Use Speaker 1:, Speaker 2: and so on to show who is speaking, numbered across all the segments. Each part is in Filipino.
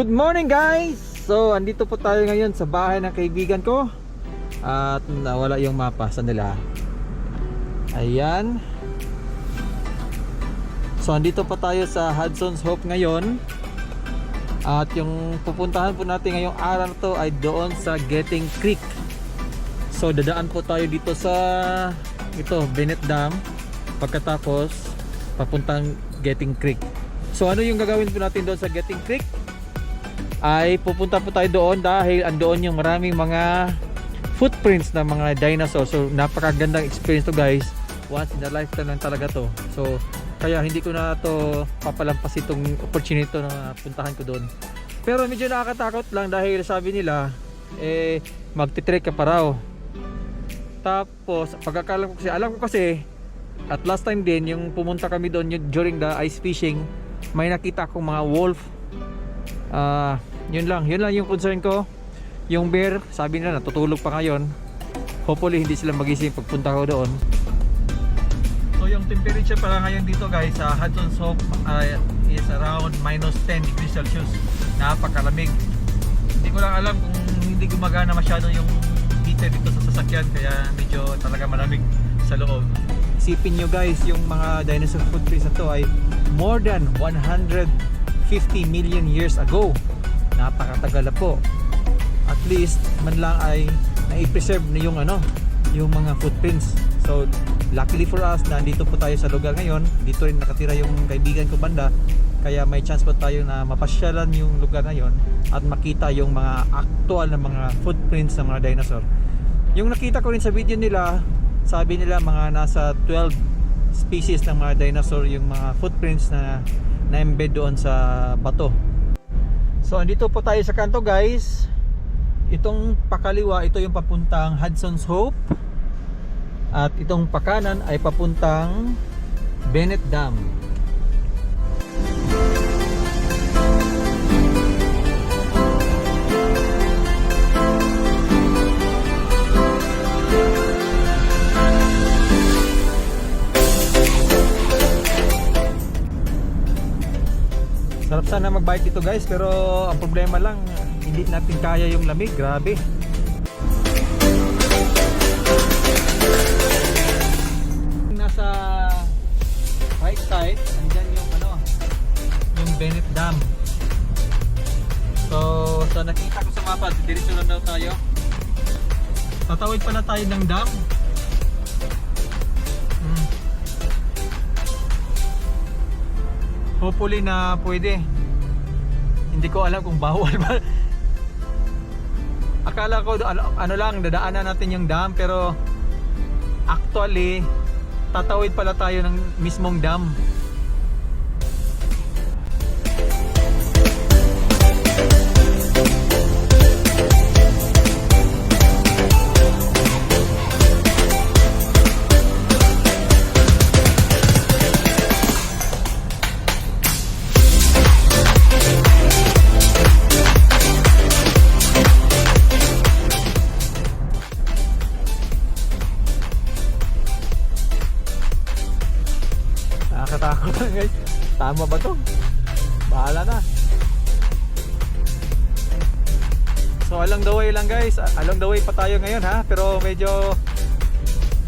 Speaker 1: Good morning guys! So andito po tayo ngayon sa bahay ng kaibigan ko. At nawala yung mapa sa nila. Ayan. So andito pa tayo sa Hudson's Hope ngayon. At yung pupuntahan po natin ngayong araw to ay doon sa Getting Creek. So dadaan po tayo dito sa Bennett Dam. Pagkatapos papuntang Getting Creek. So ano yung gagawin po natin doon sa Getting Creek? Ay pupunta po tayo doon dahil andoon yung maraming mga footprints ng mga dinosaurs. So napakagandang experience to guys. Once in a lifetime lang talaga to. So kaya hindi ko na to papalampas itong opportunity na puntahan ko doon. Pero medyo nakakatakot lang dahil sabi nila magti-trek ka pa raw. Tapos pagkakalam ko kasi, alam ko kasi at last time din yung pumunta kami doon during the ice fishing, may nakita akong mga wolf. Yun lang yung concern ko. Yung bear, sabi nila natutulog pa ngayon. Hopefully hindi sila magising pagpunta ko doon. So yung temperature para ngayon dito guys sa Hudson's Hope is around -10 degrees Celsius. Napakalamig. Hindi ko lang alam kung hindi gumagana masyado yung heater dito sa sasakyan, kaya medyo talaga malamig sa loob. Isipin nyo guys, yung mga dinosaur footprints na to ay more than 150 million years ago. Napakatagal na po. At least man lang ay na-preserve na yung yung mga footprints. So luckily for us na nandito po tayo sa lugar ngayon. Dito rin nakatira yung kaibigan ko banda. Kaya may chance po tayo na mapasyalan yung lugar ngayon at makita yung mga actual na mga footprints ng mga dinosaur. Yung nakita ko rin sa video nila, sabi nila mga nasa 12 species ng mga dinosaur yung mga footprints na na-embed doon sa bato. So andito po tayo sa kanto guys. Itong pakaliwa, ito yung papuntang Hudson's Hope. At itong pakanan ay papuntang Bennett Dam. Sarap sana mag-bike dito guys, pero ang problema lang hindi natin kaya yung lamig, grabe. Nasa right side, andyan yung yung Bennett Dam. So sa nakita ko sa mapa, diretso lang daw tayo. Tatawid pala tayo ng dam. Hopefully na pwede. Hindi ko alam kung bawal ba. Akala ko lang dadaanan natin yung dam, pero actually tatawid pala tayo ng mismong dam. Nakakatakot na guys. Tama ba to? Bahala na. So along the way lang guys. Along the way pa tayo ngayon ha. Pero medyo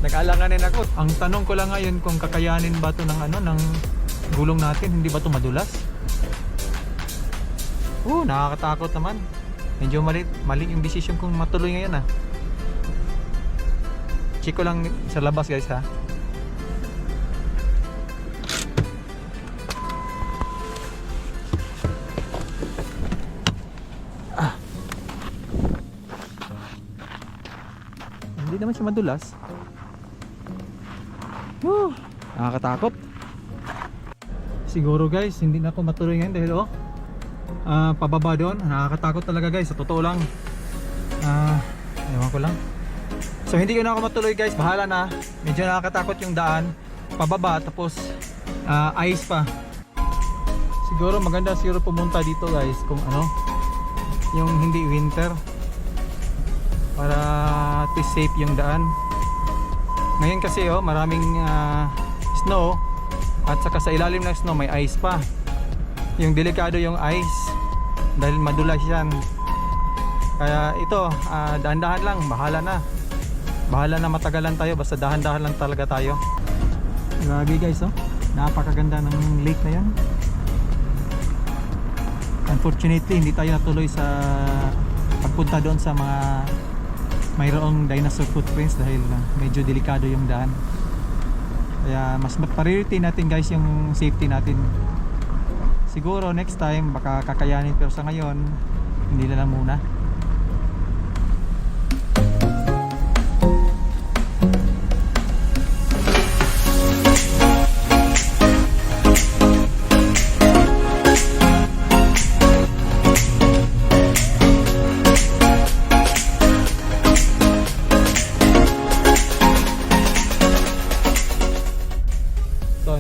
Speaker 1: nag-alanganin ako. Ang tanong ko lang ngayon kung kakayanin ba to ng ng gulong natin. Hindi ba to madulas? Nakakatakot naman. Medyo mali yung decision kong matuloy ngayon ha. Check ko lang sa labas guys ha. Hindi naman siya madulas. Nakakatakot. Siguro guys, hindi na ako matuloy ngayon dahil pababa doon. Nakakatakot talaga guys, sa totoo lang. Ewan ko lang. So hindi ko na ako matuloy guys, bahala na. Medyo nakakatakot yung daan. Pababa, tapos ice pa. Siguro maganda pumunta dito guys kung yung hindi winter, para at least safe yung daan. Ngayon kasi maraming snow, at saka sa ilalim ng snow may ice pa. Yung delikado yung ice. dahil madulas yan. Kaya ito, dahan-dahan lang, bahala na matagalan tayo, basta dahan-dahan lang talaga tayo. Grabe guys, oh, napakaganda ng lake na yan. Unfortunately hindi tayo natuloy sa pagpunta doon sa mga mayroong dinosaur footprints dahil medyo delikado yung daan. Kaya mas priority natin guys yung safety natin. Siguro next time baka kakayanin, pero sa ngayon hindi na lang muna.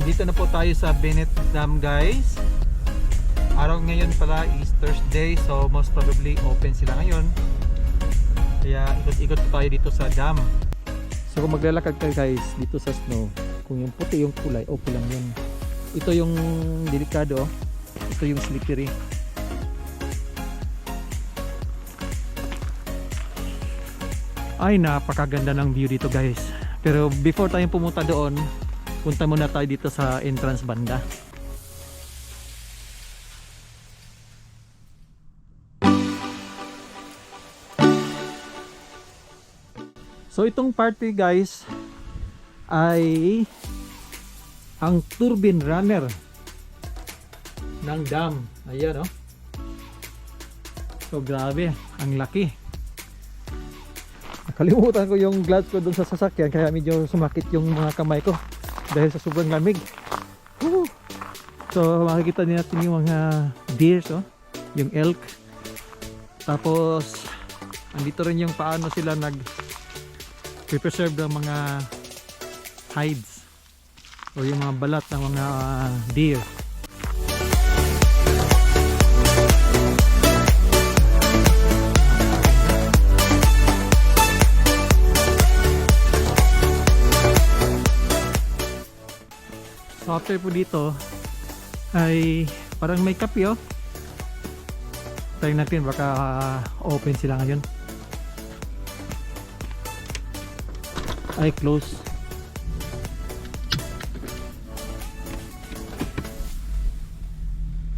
Speaker 1: Dito na po tayo sa Bennett Dam guys. Araw ngayon pala is Thursday, so most probably open sila ngayon. Kaya ikot-ikot po tayo dito sa dam. So kung maglalakad kayo guys dito sa snow, kung yung puti yung kulay, okay lang yun. Ito yung delikado, ito yung slippery. Ay, napakaganda ng view dito guys. Pero before tayo pumunta doon, punta muna tayo dito sa entrance banda. So itong party guys ay ang turbine runner ng dam. Ayan, oh. So grabe, ang laki. Nakalimutan ko yung gloves ko dun sa sasakyan, kaya medyo sumakit yung mga kamay ko dahil sa sobrang lamig. Woo! So makikita din natin yung mga deers, oh, yung elk. Tapos andito rin yung paano sila nag-preserve ng mga hides o yung mga balat ng mga deer. So after po dito ay parang may kape, oh. Try natin baka open sila ngayon. Ay close.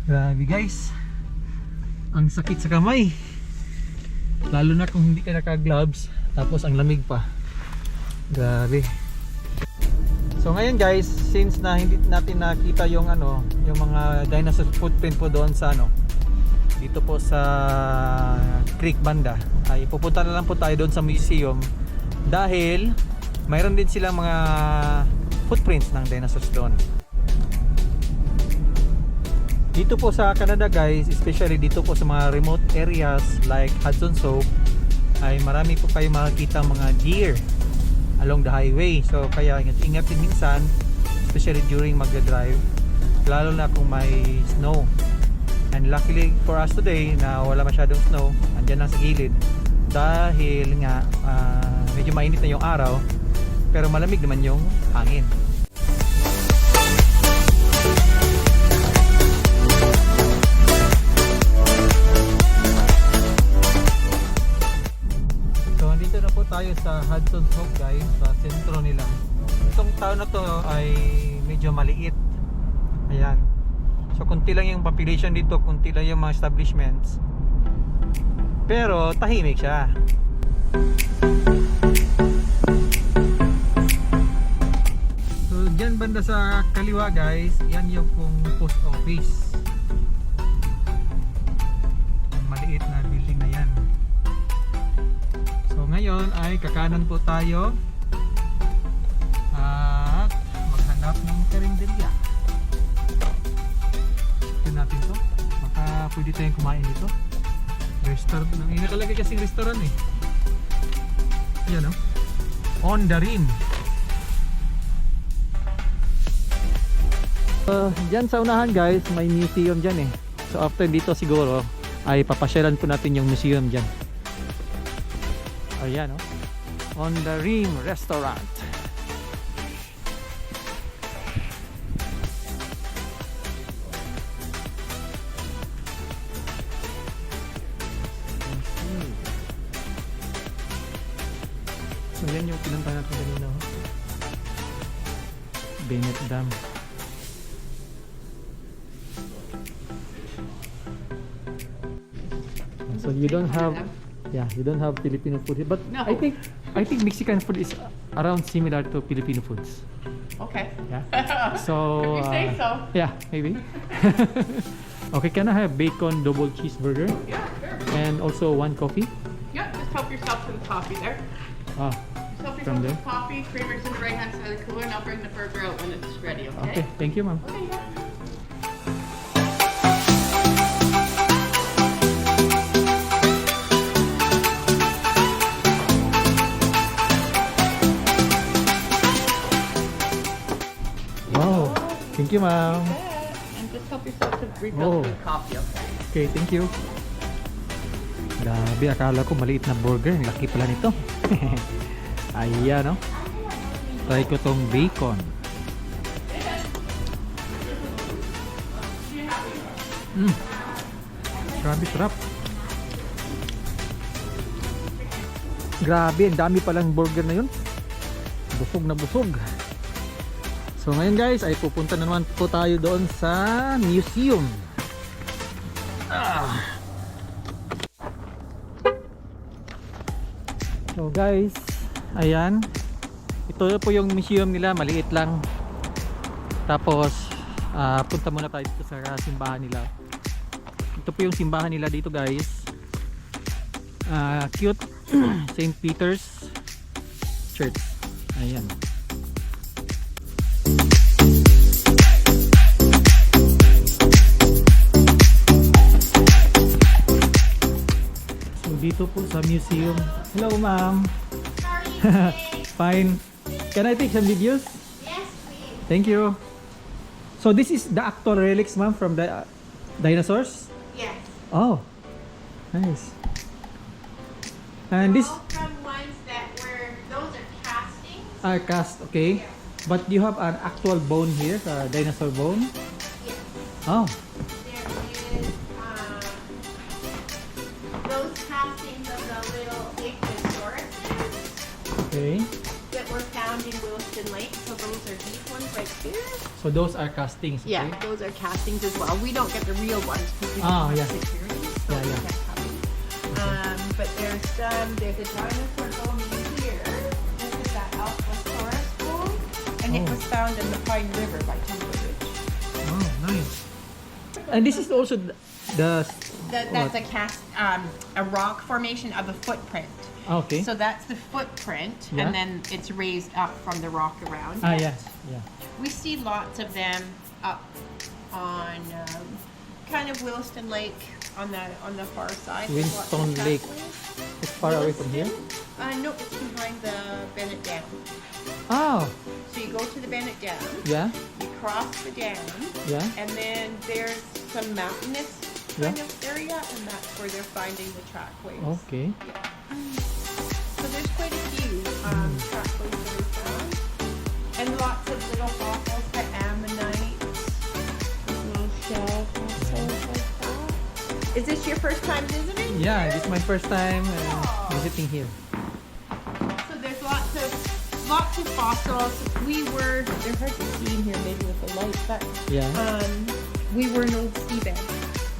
Speaker 1: Grabe guys, ang sakit sa kamay, lalo na kung hindi ka naka gloves tapos ang lamig pa. Grabe. So ngayon guys, since na hindi natin nakita yung yung mga dinosaur footprint po doon sa dito po sa creek banda, ay pupunta na lang po tayo doon sa museum dahil mayroon din silang mga footprints ng dinosaurs doon. Dito po sa Canada guys, especially dito po sa mga remote areas like Hudson Soap, ay marami po kayo makikita mga deer along the highway. So kaya ingat din minsan, especially during magdadrive, lalo na kung may snow. And luckily for us today na wala masyadong snow, andyan lang sa gilid dahil nga medyo mainit na yung araw pero malamig naman yung hangin. So andito na po tayo sa Hudson Soap guys, sa sentro nila. Itong town na to ay medyo maliit. Ayan. So kunti lang yung population dito, kunti lang yung mga establishments. Pero tahimik siya. So dyan banda sa kaliwa guys, yan yung pong post office. Ang maliit na building na yan. So ngayon ay kakanan po tayo at maghanap ng karinderya. Natin to, baka pwede tayong kumain dito. Restaurant, nakalagay kasing restaurant eh. Ayan, oh. On the Rim. Dyan sa unahan guys, may museum dyan eh. So after dito siguro ay papasyalan po natin yung museum dyan. Ayan, oh. On the Rim Restaurant. So yan yung pinunta natin kanina. Oh. Bennett Dam. So you don't have, yeah, you don't have Filipino food here, but
Speaker 2: No.
Speaker 1: I think Mexican food is around similar to Filipino foods.
Speaker 2: Okay.
Speaker 1: Yeah. So
Speaker 2: If you say so.
Speaker 1: yeah, maybe. Okay, can I have bacon double cheeseburger
Speaker 2: Yeah, sure.
Speaker 1: and also one coffee?
Speaker 2: Yeah, just help yourself to the coffee there.
Speaker 1: Ah,
Speaker 2: Just help
Speaker 1: From
Speaker 2: yourself to
Speaker 1: there?
Speaker 2: the coffee. Creamer's in the right hand side of the cooler, and I'll bring the burger out when it's ready, okay?
Speaker 1: okay. Thank you, ma'am.
Speaker 2: Okay, yeah.
Speaker 1: Wow. Thank you, ma'am.
Speaker 2: And just help yourself to refill
Speaker 1: Oh.
Speaker 2: the coffee, okay?
Speaker 1: Okay, thank you. Grabe, akala ko maliit na burger. Ang laki pala nito. Ayan, no? Try ko tong bacon. Grabe, sarap. Grabe, ang dami palang burger na yun. Busog na busog. So ngayon guys, ay pupunta na naman po tayo doon sa museum. So guys, ayan. Ito po yung museum nila, maliit lang. Tapos punta muna tayo dito sa simbahan nila. Ito po yung simbahan nila dito guys. Cute. St. Peter's Church. Ayan. So dito po sa museum. Hello ma'am. Fine. Can I take some videos?
Speaker 3: Yes, please.
Speaker 1: Thank you. So this is the actual relics ma'am from the dinosaurs?
Speaker 3: Yes.
Speaker 1: Oh. Nice. And this
Speaker 3: All from ones that were, those are castings.
Speaker 1: are cast, okay?
Speaker 3: Yes.
Speaker 1: But you have an actual bone here, dinosaur bone?
Speaker 3: Yes.
Speaker 1: Oh.
Speaker 3: There is those castings of the little ichthysauruses
Speaker 1: Okay.
Speaker 3: that were found in Williston Lake. So those are these ones right here.
Speaker 1: So those are castings, okay?
Speaker 3: Yeah, those are castings as well. We don't get the real ones because we
Speaker 1: Ah,
Speaker 3: don't
Speaker 1: yeah.
Speaker 3: have security. So
Speaker 1: Yeah,
Speaker 3: we
Speaker 1: yeah.
Speaker 3: can't have them. But there's a dinosaur bone here. This is that Alphasaurus bone. And it
Speaker 1: Oh.
Speaker 3: was found in the Pine River by Tumbler Ridge.
Speaker 1: Oh, nice. And this is also the
Speaker 3: That's a rock formation of a footprint.
Speaker 1: okay.
Speaker 3: So that's the footprint,
Speaker 1: Yeah.
Speaker 3: and then it's raised up from the rock around.
Speaker 1: Ah,
Speaker 3: it.
Speaker 1: yeah. Yeah.
Speaker 3: We see lots of them up on kind of Williston Lake on the far side. There's lots of
Speaker 1: Winston Lake.
Speaker 3: pathways.
Speaker 1: It's far away from here.
Speaker 3: No, it's behind the Bennett Dam.
Speaker 1: Oh,
Speaker 3: So you go to the Bennett Dam,
Speaker 1: yeah.
Speaker 3: you cross the dam,
Speaker 1: Yeah.
Speaker 3: and then there's some mountainous
Speaker 1: Yeah.
Speaker 3: kind of area, and that's where they're finding the trackways.
Speaker 1: Okay.
Speaker 3: Yeah. So there's quite a few trackways that are found, and lots of little fossils, the ammonites, little shell fossils like that. Is this your first time visiting?
Speaker 1: Yeah, this is my first time visiting here.
Speaker 3: So there's lots of fossils. They're hard to see in here maybe with the light, but
Speaker 1: Yeah.
Speaker 3: we were an old seabed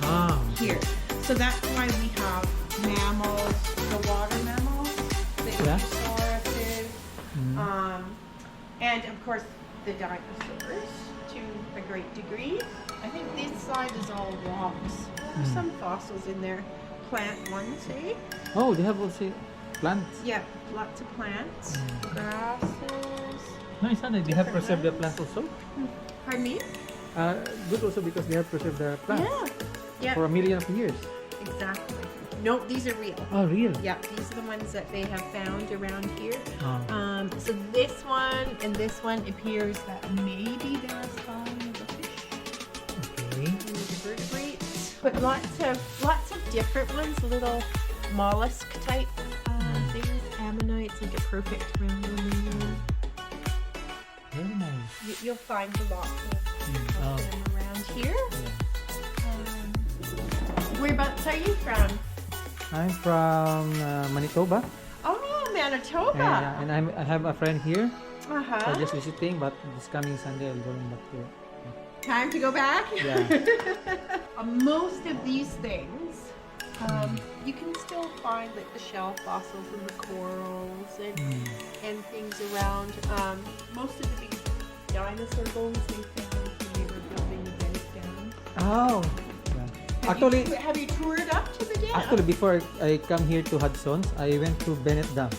Speaker 1: Ah.
Speaker 3: here. So that's why we have mammals, the water mammals, the
Speaker 1: Yeah.
Speaker 3: ichthysauruses,
Speaker 1: Mm.
Speaker 3: and of course the dinosaurs to a great degree. I think this side is all rocks. There's some fossils in there. Plant ones, eh?
Speaker 1: Oh, they have also plants.
Speaker 3: Yeah, lots of plants, grasses.
Speaker 1: Nice, huh? They have preserved the plants also.
Speaker 3: Pardon me?
Speaker 1: Good also because they have preserved the plants
Speaker 3: Yeah.
Speaker 1: for a million of years.
Speaker 3: Exactly. No, these are real.
Speaker 1: Oh, real?
Speaker 3: Yeah, these are the ones that they have found around here.
Speaker 1: Oh.
Speaker 3: So this one and this one appears that maybe they're a spine of a fish
Speaker 1: Okay.
Speaker 3: in the vertebrates. But lots of different ones, little mollusk type things, ammonites, like a perfect round one there.
Speaker 1: Very nice.
Speaker 3: You'll find lots
Speaker 1: Oh.
Speaker 3: of them around here.
Speaker 1: Yeah.
Speaker 3: Whereabouts are you from?
Speaker 1: I'm from Manitoba.
Speaker 3: Oh, Manitoba.
Speaker 1: And I have a friend here.
Speaker 3: Uh-huh.
Speaker 1: I'm just visiting, but this coming Sunday I'll going back here.
Speaker 3: Time to go back?
Speaker 1: Yeah.
Speaker 3: Most of these things, you can still find like the shell fossils and the corals and things around. Most of the big dinosaur bones they found when they were building the Bennett Dam.
Speaker 1: Oh. Yeah. Actually,
Speaker 3: Have you toured up to the dam?
Speaker 1: actually before I come here to Hudson's, I went to Bennett Dam.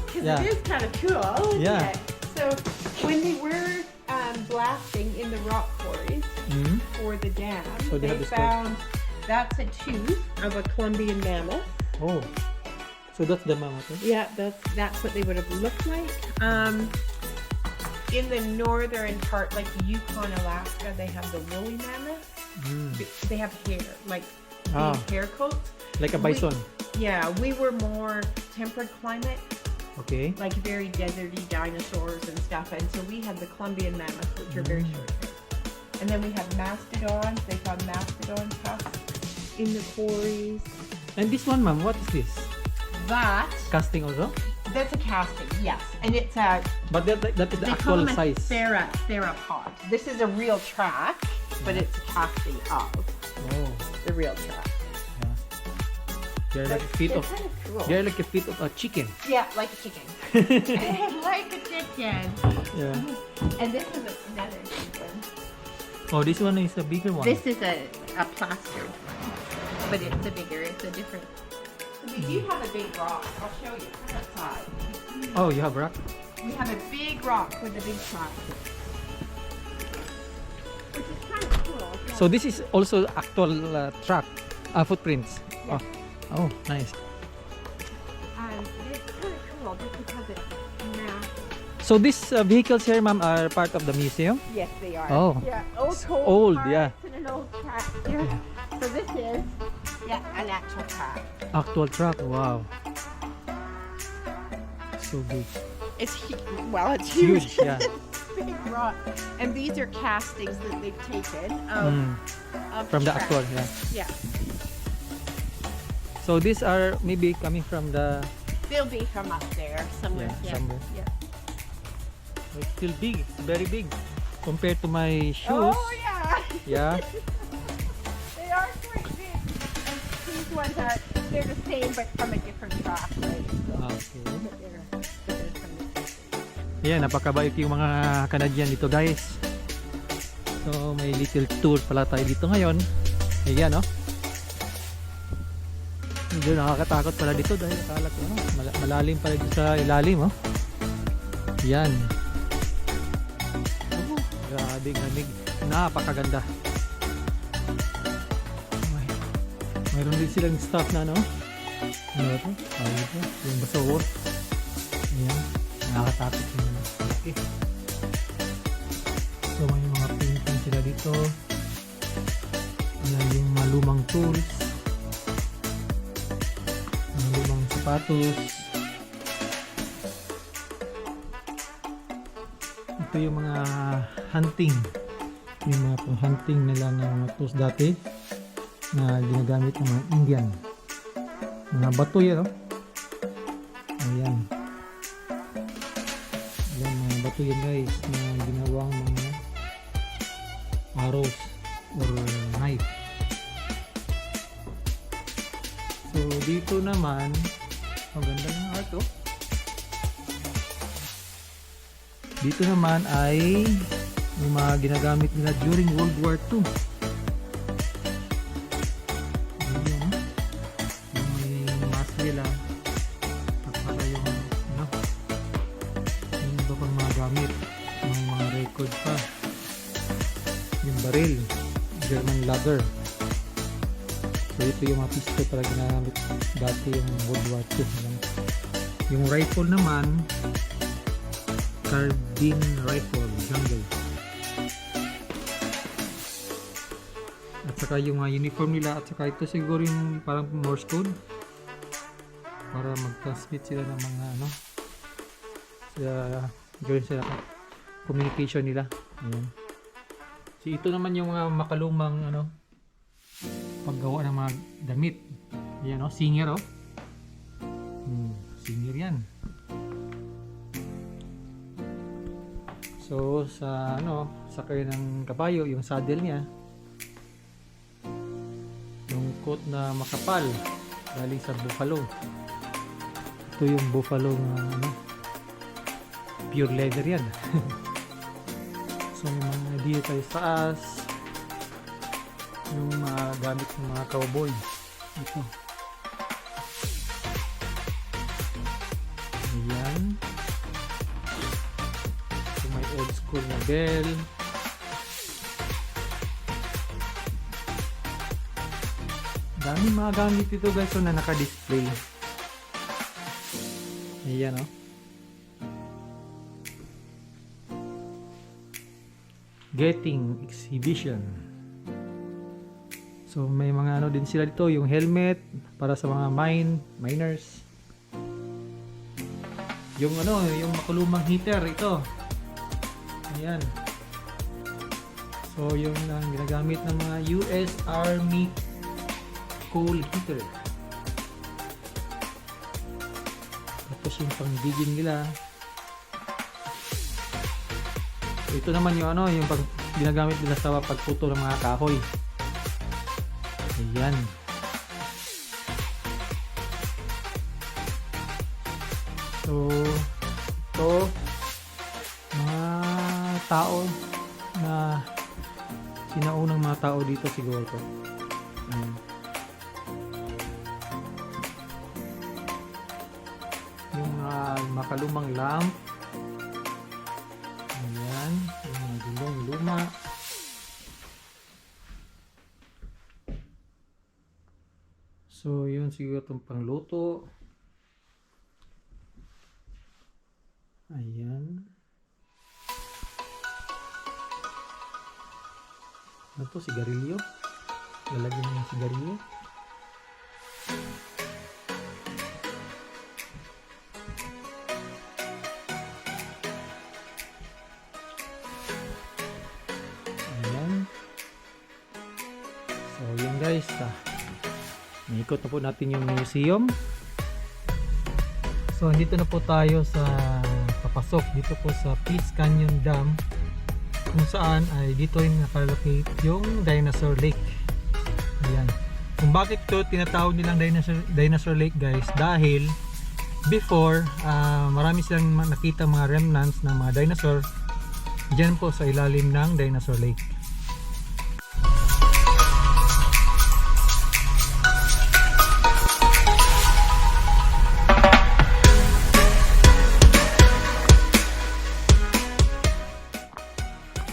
Speaker 3: Because
Speaker 1: yeah.
Speaker 3: it is kind of cool, isn't
Speaker 1: Yeah.
Speaker 3: it? So when they were blasting in the rock quarries
Speaker 1: Mm.
Speaker 3: for the dam,
Speaker 1: So they
Speaker 3: they
Speaker 1: have this
Speaker 3: found that's a tooth of a Columbian mammoth.
Speaker 1: Oh. So that's the mammoth. Eh?
Speaker 3: Yeah, that's what they would have looked like. In the northern part, like Yukon, Alaska, they have the woolly mammoth.
Speaker 1: Mm.
Speaker 3: They have hair, like
Speaker 1: Ah.
Speaker 3: big hair coats.
Speaker 1: Like a bison.
Speaker 3: Yeah, we were more temperate climate,
Speaker 1: Okay.
Speaker 3: like very deserty dinosaurs and stuff, and so we had the Columbian mammoth, which are very short hair. And then we have mastodons. They found mastodon tusks in the quarries.
Speaker 1: And this one, ma'am, what is this?
Speaker 3: That
Speaker 1: Casting also?
Speaker 3: that's a casting, yes, and it's a
Speaker 1: But that is the
Speaker 3: they call
Speaker 1: actual
Speaker 3: them a
Speaker 1: size.
Speaker 3: theropod. This is a real track, but it's a casting of
Speaker 1: Oh.
Speaker 3: the real track.
Speaker 1: Yeah. They're like a feet
Speaker 3: They're
Speaker 1: of.
Speaker 3: kind of cool.
Speaker 1: They're like a feet of a chicken.
Speaker 3: Yeah, like a chicken. Like a chicken.
Speaker 1: Yeah.
Speaker 3: And this is another big one.
Speaker 1: Oh, this one is a bigger one.
Speaker 3: This is a plastered one, but it's a different. We do have a big rock. I'll show you. Come outside.
Speaker 1: Oh, you have rock?
Speaker 3: We have a big rock with a big track. Which is kind of cool.
Speaker 1: So this is also actual track, footprints.
Speaker 3: Yeah.
Speaker 1: Oh, nice.
Speaker 3: It's kind of cool just because it's massive.
Speaker 1: So these vehicles here, ma'am, are part of the museum?
Speaker 3: Yes, they are.
Speaker 1: Oh.
Speaker 3: Yeah, old
Speaker 1: It's
Speaker 3: coal
Speaker 1: old,
Speaker 3: parts
Speaker 1: yeah.
Speaker 3: and an old tractor. So this is, an actual track.
Speaker 1: Actual track, wow. So big.
Speaker 3: It's it's
Speaker 1: Huge, yeah.
Speaker 3: Big rock. And these are castings that they've taken of, of
Speaker 1: From the
Speaker 3: track.
Speaker 1: actual, yeah.
Speaker 3: Yeah,
Speaker 1: So these are maybe coming from the.
Speaker 3: they'll be from up there somewhere.
Speaker 1: Yeah,
Speaker 3: Yeah,
Speaker 1: somewhere.
Speaker 3: yeah.
Speaker 1: It's still big, it's very big compared to my shoes.
Speaker 3: Oh yeah,
Speaker 1: Yeah.
Speaker 3: they are quite big. And these ones they're the same but from a different track, right? So,
Speaker 1: Okay.
Speaker 3: but they're from the same.
Speaker 1: Yeah, napakabait yung mga Canadian dito, guys. So may little tour pala tayo dito ngayon. Ayan, no? Medyo nakakatakot pala dito dahil akala ko malalim pala dito sa ilalim, oh. Yan. Oh, grabe, lamig. Napakaganda. Mayroon din silang staff na, no? Ano ito? Ito. Yung baso. Ayan. Nakakatakot yung malaki. So may mga painting sila dito. Ayan yung malumang tools. Malumang sapatos. Ito yung mga hunting. Yung mga pang-hunting nila ng mga tools dati na ginagamit ng mga Indian. Mga bato yan, oh. Ayan. Ayan, mga bato yan, guys, na ginawang mga arrows or knife. So dito naman, ang ganda ng art, oh. Dito naman ay yung mga ginagamit nila during World War II. Ayan, oh. Yung may mask nila at saka yung yung iba pang mga gamit, yung mga record pa, yung baril, German lager. So ito yung mga pistol para ginamit dati yung World War II. Yung rifle naman, carbine rifle, jungle. At saka yung uniform nila, at saka ito siguro yung parang Morse code para mag-transmit sila ng mga gawin sila communication nila. Ayan. So ito naman yung mga makalumang paggawa ng mga damit. Ayan, singer, singer yan. So sa sakay ng kabayo, yung saddle niya, yung coat na makapal galing sa buffalo. Ito yung buffalo na pure leather yan. So may mga dito tayo sa taas, yung mga gamit ng mga cowboy. Ito. Ayan. So may old school na bell. Daming mga gamit dito guys, so na naka-display. Ayan o. Getting exhibition. So may mga din sila dito, yung helmet para sa mga miners. Yung yung makulumang heater ito. Ayan. So yung ginagamit ng mga US Army coal heater. Tapos yung pang-digging nila. So, ito naman yung yung pag ginagamit nila sa pagputo ng mga kahoy. Ayan. So ito mga tao na sinaunang mga tao dito siguro to. Ayan. Yung makalumang lamp. Ayan, yung mga gulong luma. So yun siguro itong pangluto. Ayan. Ano to? Sigarilyo? Lalagyan mo ng sigarilyo. Ayan. So yun guys, naikot na po natin yung museum. So dito na po tayo sa papasok dito po sa Peace Canyon Dam, kung saan ay dito yung nakalocate yung Dinosaur Lake. Ayan. Kung bakit to tinatawag nilang Dinosaur Lake guys, dahil before marami silang nakita mga remnants ng mga dinosaur dyan po sa ilalim ng Dinosaur Lake.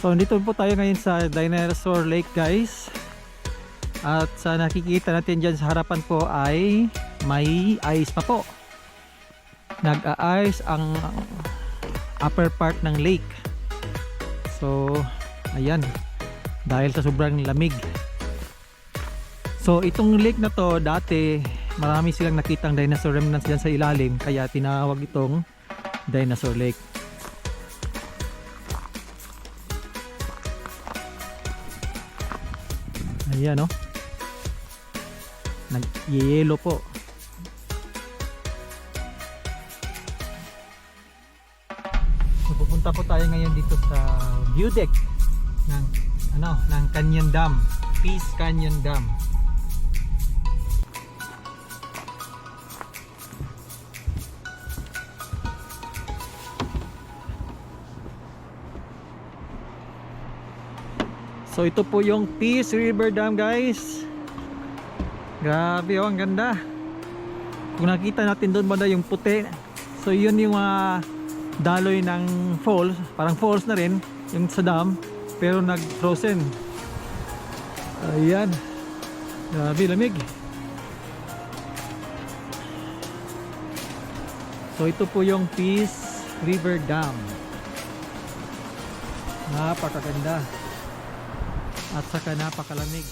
Speaker 1: So dito po tayo ngayon sa Dinosaur Lake guys. At sa nakikita natin dyan sa harapan po ay may ice pa po. Nag-a-ice ang upper part ng lake. So ayan, dahil sa sobrang lamig. So itong lake na to dati marami silang nakitang dinosaur remnants dyan sa ilalim, kaya tinawag itong Dinosaur Lake. Ayan o, nag-yelo po. So, pupunta po tayo ngayon dito sa view deck ng ng Canyon Dam, Peace Canyon Dam. So ito po yung Peace River Dam guys. Grabe ang ganda. Kung nakita natin doon banda yung puti, so yun yung mga daloy ng falls, parang falls na rin yung sa dam, pero nag-frozen. Ayan. Grabe lamig. So ito po yung Peace River Dam. Napakaganda. At saka napakalamig.